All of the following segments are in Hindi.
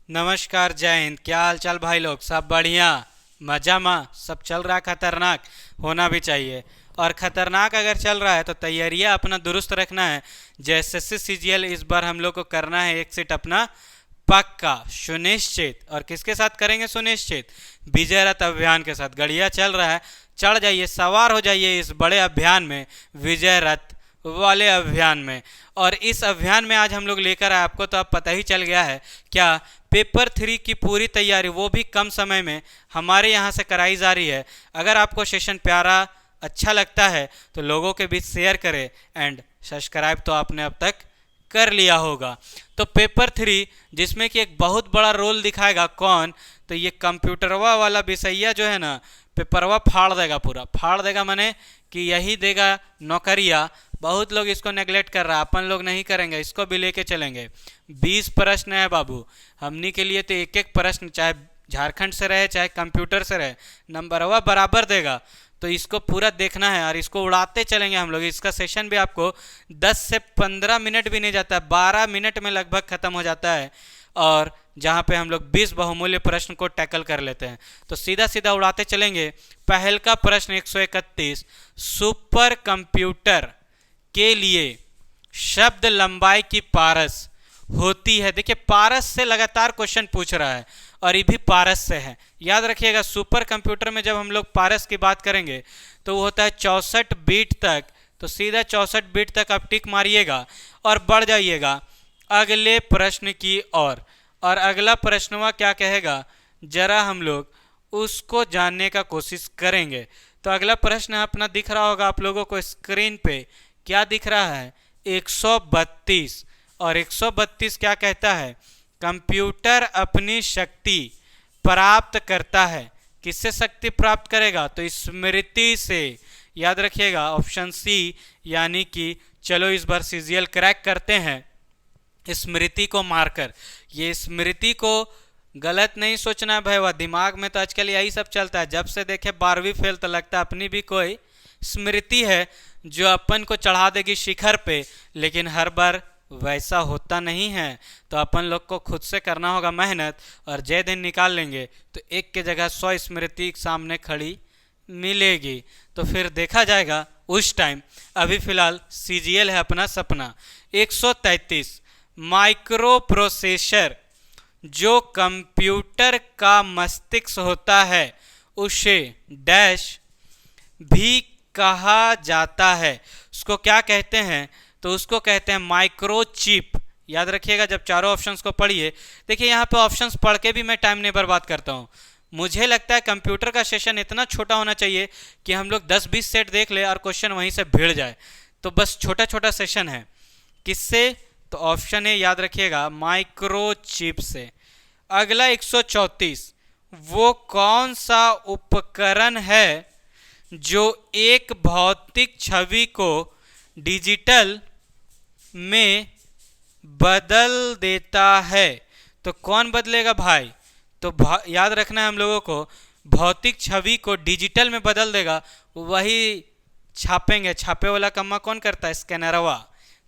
नमस्कार, जय हिंद। क्या हाल चाल भाई लोग? सब बढ़िया? मजा में सब चल रहा है? खतरनाक होना भी चाहिए। और खतरनाक अगर चल रहा है तो तैयारियां अपना दुरुस्त रखना है। जैसे सीजीएल इस बार हम लोग को करना है एक सीट अपना पक्का सुनिश्चित। और किसके साथ करेंगे सुनिश्चित? विजय रथ अभियान के साथ। गड़िया चल रहा है, चढ़ जाइए, सवार हो जाइए इस बड़े अभियान में, विजय रथ वाले अभियान में। और इस अभियान में आज हम लोग लेकर आए, आपको तो अब पता ही चल गया है क्या, पेपर 3 की पूरी तैयारी, वो भी कम समय में हमारे यहाँ से कराई जा रही है। अगर आपको सेशन प्यारा अच्छा लगता है तो लोगों के बीच शेयर करें, एंड सब्सक्राइब तो आपने अब तक कर लिया होगा। तो पेपर 3 जिसमें कि एक बहुत बड़ा रोल दिखाएगा कौन, तो ये कंप्यूटरवा वाला विषयया जो है ना, पेपरवा फाड़ देगा, पूरा फाड़ देगा। माने कि यही देगा नौकरियाँ। बहुत लोग इसको नेगलेक्ट कर रहा है, अपन लोग नहीं करेंगे, इसको भी लेके चलेंगे। 20 प्रश्न है बाबू, हमनी के लिए तो एक एक प्रश्न, चाहे झारखंड से रहे चाहे कंप्यूटर से रहे, नंबरवा बराबर देगा। तो इसको पूरा देखना है और इसको उड़ाते चलेंगे हम लोग। इसका सेशन भी आपको 10 से 15 मिनट भी नहीं जाता है, 12 मिनट में लगभग ख़त्म हो जाता है। और जहाँ पे हम लोग 20 बहुमूल्य प्रश्न को टैकल कर लेते हैं, तो सीधा सीधा उड़ाते चलेंगे। पहल का प्रश्न 131, सुपर कंप्यूटर के लिए शब्द लंबाई की पारस होती है। देखिए, पारस से लगातार क्वेश्चन पूछ रहा है और ये भी पारस से है। याद रखिएगा, सुपर कंप्यूटर में जब हम लोग पारस की बात करेंगे तो वो होता है 64 बीट तक। तो सीधा 64 बीट तक आप टिक मारिएगा और बढ़ जाइएगा अगले प्रश्न की ओर। और अगला प्रश्नवा क्या कहेगा, जरा हम लोग उसको जानने का कोशिश करेंगे। तो अगला प्रश्न अपना दिख रहा होगा आप लोगों को स्क्रीन पे, क्या दिख रहा है? 132। और 132 क्या कहता है? कंप्यूटर अपनी शक्ति प्राप्त करता है। किससे शक्ति प्राप्त करेगा? तो स्मृति से। याद रखिएगा ऑप्शन सी, यानी कि चलो इस बार सीजीएल क्रैक करते हैं स्मृति को मारकर। ये स्मृति को गलत नहीं सोचना है भाई, वह दिमाग में तो आजकल यही सब चलता है। जब से देखे 12वीं फेल तो लगता है अपनी भी कोई स्मृति है जो अपन को चढ़ा देगी शिखर पे, लेकिन हर बार वैसा होता नहीं है। तो अपन लोग को खुद से करना होगा मेहनत, और जय दिन निकाल लेंगे तो एक के जगह 100 स्मृति सामने खड़ी मिलेगी। तो फिर देखा जाएगा उस टाइम। अभी फिलहाल सीजीएल है अपना सपना। 133, माइक्रो प्रोसेसर जो कंप्यूटर का मस्तिष्क होता है उसे डैश भी कहा जाता है। उसको क्या कहते हैं? तो उसको कहते हैं माइक्रोचिप। याद रखिएगा जब चारों ऑप्शंस को पढ़िए। देखिए, यहाँ पे ऑप्शंस पढ़ के भी मैं टाइम नहीं बर्बाद करता हूँ। मुझे लगता है कंप्यूटर का सेशन इतना छोटा होना चाहिए कि हम लोग 10-20 सेट देख ले और क्वेश्चन वहीं से भिड़ जाए। तो बस छोटा छोटा सेशन है। किससे? तो ऑप्शन ए याद रखिएगा, माइक्रोचिप से। अगला 134, वो कौन सा उपकरण है जो एक भौतिक छवि को डिजिटल में बदल देता है? तो कौन बदलेगा भाई? तो याद रखना है हम लोगों को, भौतिक छवि को डिजिटल में बदल देगा, वही छापेंगे। छापे वाला कम्मा कौन करता है? स्कैनरवा।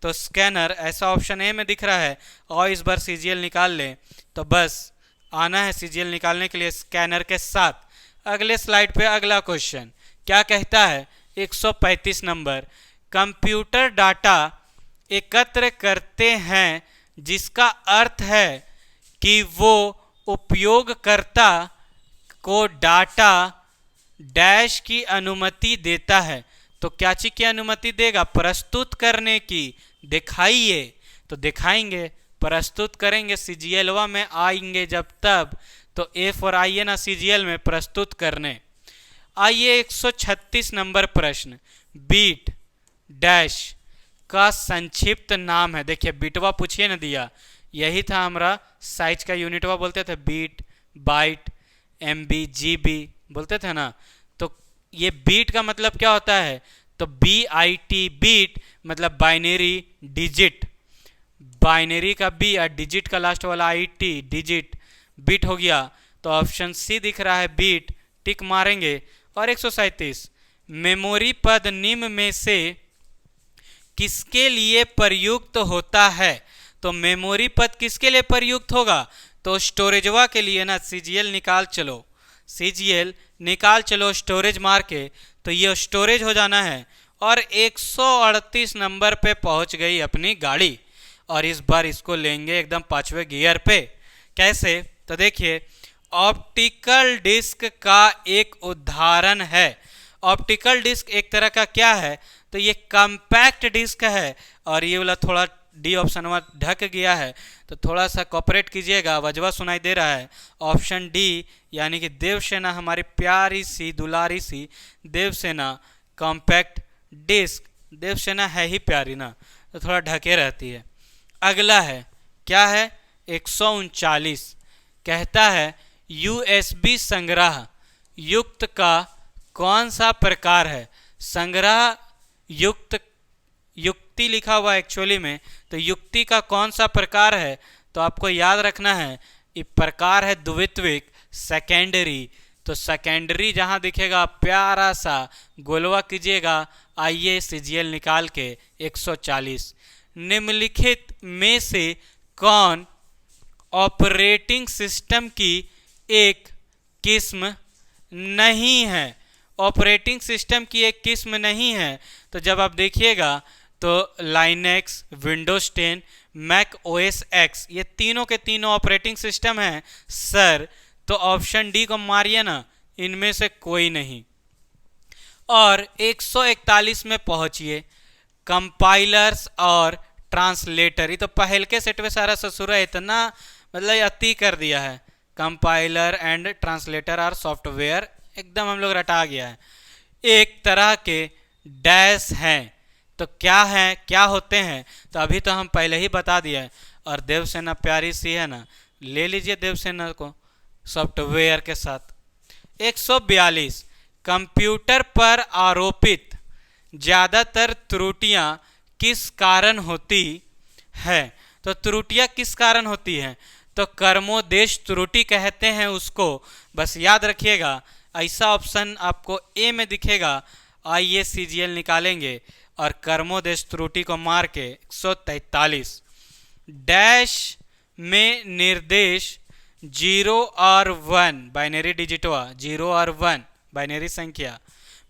तो स्कैनर ऐसा ऑप्शन ए में दिख रहा है। और इस बार सीजीएल निकाल लें तो बस आना है सीजीएल निकालने के लिए स्कैनर के साथ। अगले स्लाइड पे अगला क्वेश्चन क्या कहता है? 135 नंबर, कंप्यूटर डाटा एकत्र करते हैं जिसका अर्थ है कि वो उपयोगकर्ता को डाटा डैश की अनुमति देता है। तो क्या चीज की अनुमति देगा? प्रस्तुत करने की। दिखाइए, तो दिखाएंगे, प्रस्तुत करेंगे, सीजीएलवा में आएंगे जब तब। तो ए फॉर आइए ना सीजीएल में प्रस्तुत करने। आइए 136 नंबर प्रश्न, बीट डैश का संक्षिप्त नाम है। देखिए बीटवा पूछिए ना दिया, यही था हमारा साइज का यूनिटवा, बोलते थे बीट, बाइट, एमबी, जीबी बोलते थे ना। तो ये बीट का मतलब क्या होता है? तो BIT, बीट मतलब बाइनरी डिजिट। बाइनरी का बी और डिजिट का लास्ट वाला IT, डिजिट, बीट हो गया। तो ऑप्शन सी दिख रहा है बीट, टिक मारेंगे। और 137, मेमोरी पद निम्न में से किसके लिए प्रयुक्त होता है? तो मेमोरी पद किसके लिए प्रयुक्त होगा? तो स्टोरेजवा के लिए ना सीजीएल निकाल चलो, सीजीएल निकाल चलो स्टोरेज मार के, तो ये स्टोरेज हो जाना है। और 138 नंबर पे पहुंच गई अपनी गाड़ी, और इस बार इसको लेंगे एकदम 5वें गियर पे। कैसे? तो देखिए, ऑप्टिकल डिस्क का एक उदाहरण है। ऑप्टिकल डिस्क एक तरह का क्या है? तो ये कॉम्पैक्ट डिस्क है, और ये वाला थोड़ा डी ऑप्शन में ढक गया है, तो थोड़ा सा कॉपरेट कीजिएगा, वजवा सुनाई दे रहा है। ऑप्शन डी यानी कि देवसेना, हमारी प्यारी सी दुलारी सी देवसेना कॉम्पैक्ट डिस्क, देवसेना है ही प्यारी ना, तो थोड़ा ढके रहती है। अगला है, क्या है? 139 कहता है यूएसबी संग्रह युक्त का कौन सा प्रकार है? संग्रह युक्त, युक्ति लिखा हुआ एक्चुअली में, तो युक्ति का कौन सा प्रकार है? तो आपको याद रखना है ये प्रकार है द्वित्विक, सेकेंडरी। तो सेकेंडरी जहां दिखेगा प्यारा सा गोलवा कीजिएगा, आइए सीजीएल निकाल के 140। निम्नलिखित में से कौन ऑपरेटिंग सिस्टम की एक किस्म नहीं है? ऑपरेटिंग सिस्टम की एक किस्म नहीं है, तो जब आप देखिएगा तो Linux, Windows 10, Mac OS X, ये तीनों के तीनों ऑपरेटिंग सिस्टम हैं सर, तो ऑप्शन डी को मारिए ना, इनमें से कोई नहीं। और 141 में पहुंचिए, कंपाइलर्स और ट्रांसलेटर। ये तो पहल के सेट में सारा ससुर है, इतना मतलब अति कर दिया है। कंपाइलर एंड ट्रांसलेटर और सॉफ्टवेयर एकदम हम लोग रटा गया है। एक तरह के डैश हैं, तो क्या है, क्या होते हैं? तो अभी तो हम पहले ही बता दिया है। और देवसेना प्यारी सी है ना, ले लीजिए देवसेना को सॉफ्टवेयर के साथ। 142 कंप्यूटर पर आरोपित ज़्यादातर त्रुटियां किस कारण होती है? तो त्रुटियां किस कारण होती हैं? तो कर्मोदेश त्रुटि कहते हैं उसको, बस याद रखिएगा। ऐसा ऑप्शन आपको ए में दिखेगा, आइए सीजीएल निकालेंगे और कर्मोदेश त्रुटि को मार के 143। डैश में निर्देश 0 और 1 बाइनरी डिजिटवा, 0 और 1 बाइनरी संख्या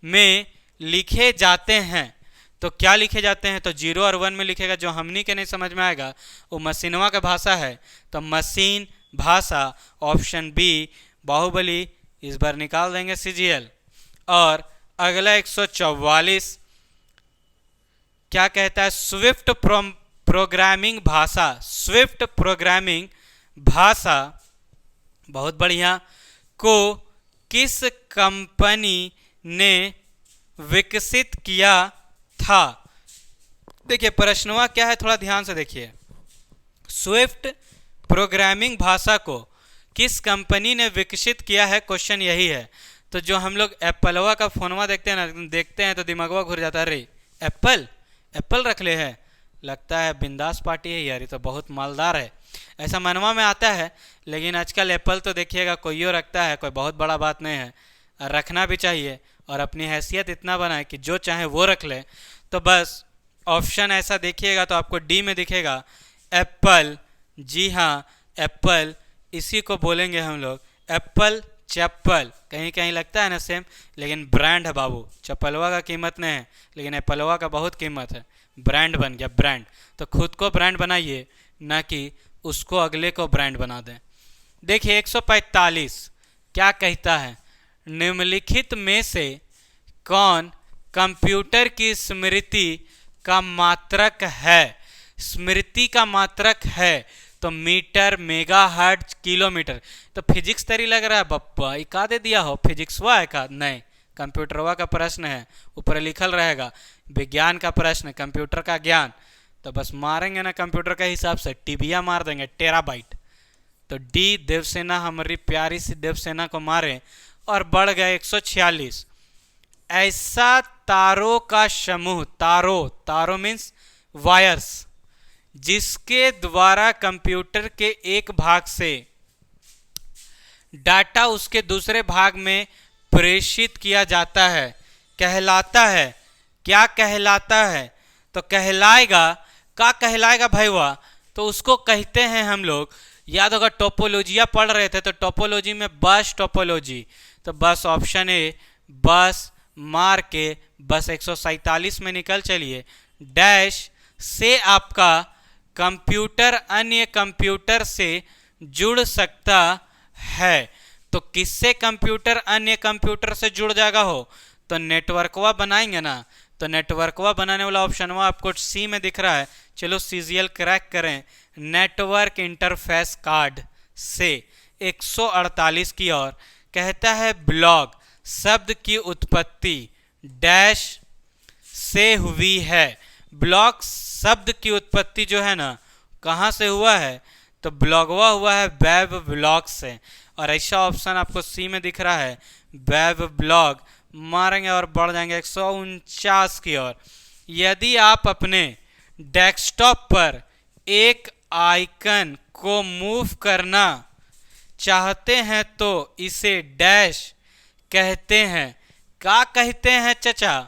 में लिखे जाते हैं। तो क्या लिखे जाते हैं? तो 0 और 1 में लिखेगा, जो हमनी के नहीं समझ में आएगा वो मशीनवा का भाषा है, तो मशीन भाषा ऑप्शन बी बाहुबली, इस बार निकाल देंगे सीजीएल। और अगला 144 क्या कहता है? स्विफ्ट प्रोग्रामिंग भाषा, स्विफ्ट प्रोग्रामिंग भाषा बहुत बढ़िया, को किस कंपनी ने विकसित किया था? देखिए प्रश्नवा क्या है, थोड़ा ध्यान से देखिए। स्विफ्ट प्रोग्रामिंग भाषा को किस कंपनी ने विकसित किया है, क्वेश्चन यही है। तो जो हम लोग एप्पलवा का फोनवा देखते हैं ना, देखते हैं तो दिमागवा घुर जाता है, अरे एप्पल, एप्पल रख ले है, लगता है बिंदास पार्टी है यार, ये तो बहुत मालदार है, ऐसा मनवा में आता है। लेकिन आजकल एप्पल तो देखिएगा कोई रखता है, कोई बहुत बड़ा बात नहीं है, रखना भी चाहिए और अपनी हैसियत इतना बनाए कि जो चाहे वो रख ले। तो बस ऑप्शन ऐसा देखिएगा तो आपको डी में दिखेगा एप्पल। जी हाँ, एप्पल, इसी को बोलेंगे हम लोग एप्पल चप्पल। कहीं कहीं लगता है ना सेम, लेकिन ब्रांड है बाबू, चप्पलवा का कीमत नहीं है, लेकिन एप्पलवा का बहुत कीमत है, ब्रांड बन गया ब्रांड। तो खुद को ब्रांड बनाइए, ना कि उसको अगले को ब्रांड बना दें। देखिए 145 क्या कहता है? निम्नलिखित में से कौन कंप्यूटर की स्मृति का मात्रक है? स्मृति का मात्रक है तो मीटर, मेगाहर्ट्ज, किलोमीटर। तो फिजिक्स तरी लग रहा है बप्पा, का दे दिया हो फिजिक्स वा है का? नहीं, कंप्यूटरवा का प्रश्न है, ऊपर लिखल रहेगा विज्ञान का प्रश्न, कंप्यूटर का ज्ञान। तो बस मारेंगे ना कंप्यूटर के हिसाब से, टीबिया मार देंगे, टेराबाइट। तो डी देवसेना, हमारी प्यारी सी देवसेना को मारे और बढ़ गए 146। ऐसा तारों का समूह, तारों मीन्स वायर्स, जिसके द्वारा कंप्यूटर के एक भाग से डाटा उसके दूसरे भाग में प्रेषित किया जाता है, कहलाता है। क्या कहलाता है? तो कहलाएगा, क्या कहलाएगा भाईवा? तो उसको कहते हैं हम लोग याद होगा टोपोलॉजिया पढ़ रहे थे, तो टोपोलॉजी में बस टोपोलॉजी, तो बस ऑप्शन ए बस मार के बस 147 में निकल चलिए। डैश से आपका कंप्यूटर अन्य कंप्यूटर से जुड़ सकता है, तो किससे कंप्यूटर अन्य कंप्यूटर से जुड़ जाएगा हो, तो नेटवर्कवा बनाएंगे ना, तो नेटवर्कवा बनाने वाला ऑप्शन वो आपको सी में दिख रहा है। चलो सीजीएल क्रैक करें। नेटवर्क इंटरफेस कार्ड से 148 की ओर कहता है ब्लॉग शब्द की उत्पत्ति डैश से हुई है। ब्लॉग शब्द की उत्पत्ति जो है ना कहाँ से हुआ है, तो ब्लॉगवा हुआ है वेब ब्लॉग से, और ऐसा ऑप्शन आपको सी में दिख रहा है वेब ब्लॉग। मारेंगे और बढ़ जाएंगे 149 की ओर। यदि आप अपने डेस्कटॉप पर एक आइकन को मूव करना चाहते हैं तो इसे डैश कहते हैं। क्या कहते हैं चचा,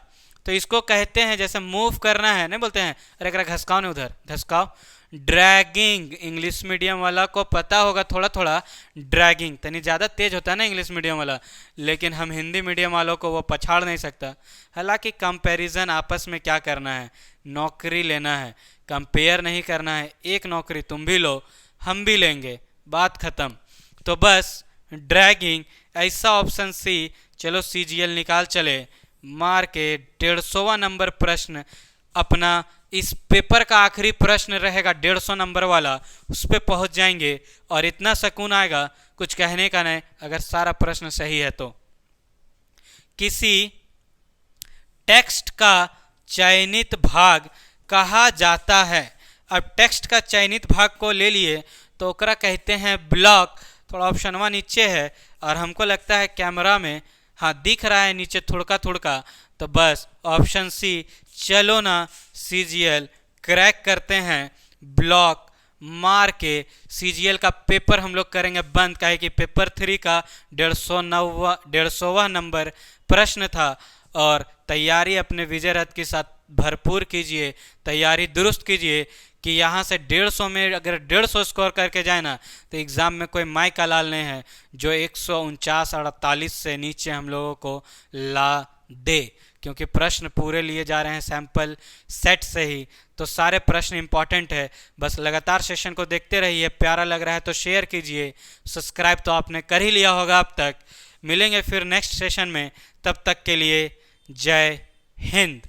तो इसको कहते हैं जैसे मूव करना है, नहीं बोलते हैं अरे एकरा घसकाओ नहीं उधर घसकाओ, ड्रैगिंग। इंग्लिश मीडियम वाला को पता होगा थोड़ा थोड़ा, ड्रैगिंग तनी ज़्यादा तेज होता है ना इंग्लिश मीडियम वाला, लेकिन हम हिंदी मीडियम वालों को वो पछाड़ नहीं सकता। हालांकि कंपैरिजन आपस में क्या करना है, नौकरी लेना है, कंपेयर नहीं करना है। एक नौकरी तुम भी लो हम भी लेंगे, बात ख़त्म। तो बस ड्रैगिंग ऐसा ऑप्शन सी। चलो सीजीएल निकाल चले। मार के 150वां नंबर प्रश्न अपना इस पेपर का आखिरी प्रश्न रहेगा 150 नंबर वाला, उस पर पहुंच जाएंगे और इतना सुकून आएगा कुछ कहने का नहीं, अगर सारा प्रश्न सही है तो। किसी टेक्स्ट का चयनित भाग कहा जाता है। अब टेक्स्ट का चयनित भाग को ले लिए तो ओकरा कहते हैं ब्लॉक। थोड़ा ऑप्शन वन नीचे है और हमको लगता है कैमरा में हाँ दिख रहा है नीचे थोड़का थोड़का, तो बस ऑप्शन सी। चलो ना सीजीएल क्रैक करते हैं। ब्लॉक मार के सीजीएल का पेपर हम लोग करेंगे बंद, काहे कि पेपर 3 का 150वां नंबर प्रश्न था। और तैयारी अपने विजय रथ के साथ भरपूर कीजिए, तैयारी दुरुस्त कीजिए कि यहाँ से 150 में अगर 150 स्कोर करके जाए ना तो एग्ज़ाम में कोई माई का लाल नहीं है जो 149-48 से नीचे हम लोगों को ला दे, क्योंकि प्रश्न पूरे लिए जा रहे हैं सैंपल सेट से ही, तो सारे प्रश्न इंपॉर्टेंट है। बस लगातार सेशन को देखते रहिए, प्यारा लग रहा है तो शेयर कीजिए, सब्सक्राइब तो आपने कर ही लिया होगा अब तक। मिलेंगे फिर नेक्स्ट सेशन में, तब तक के लिए जय हिंद।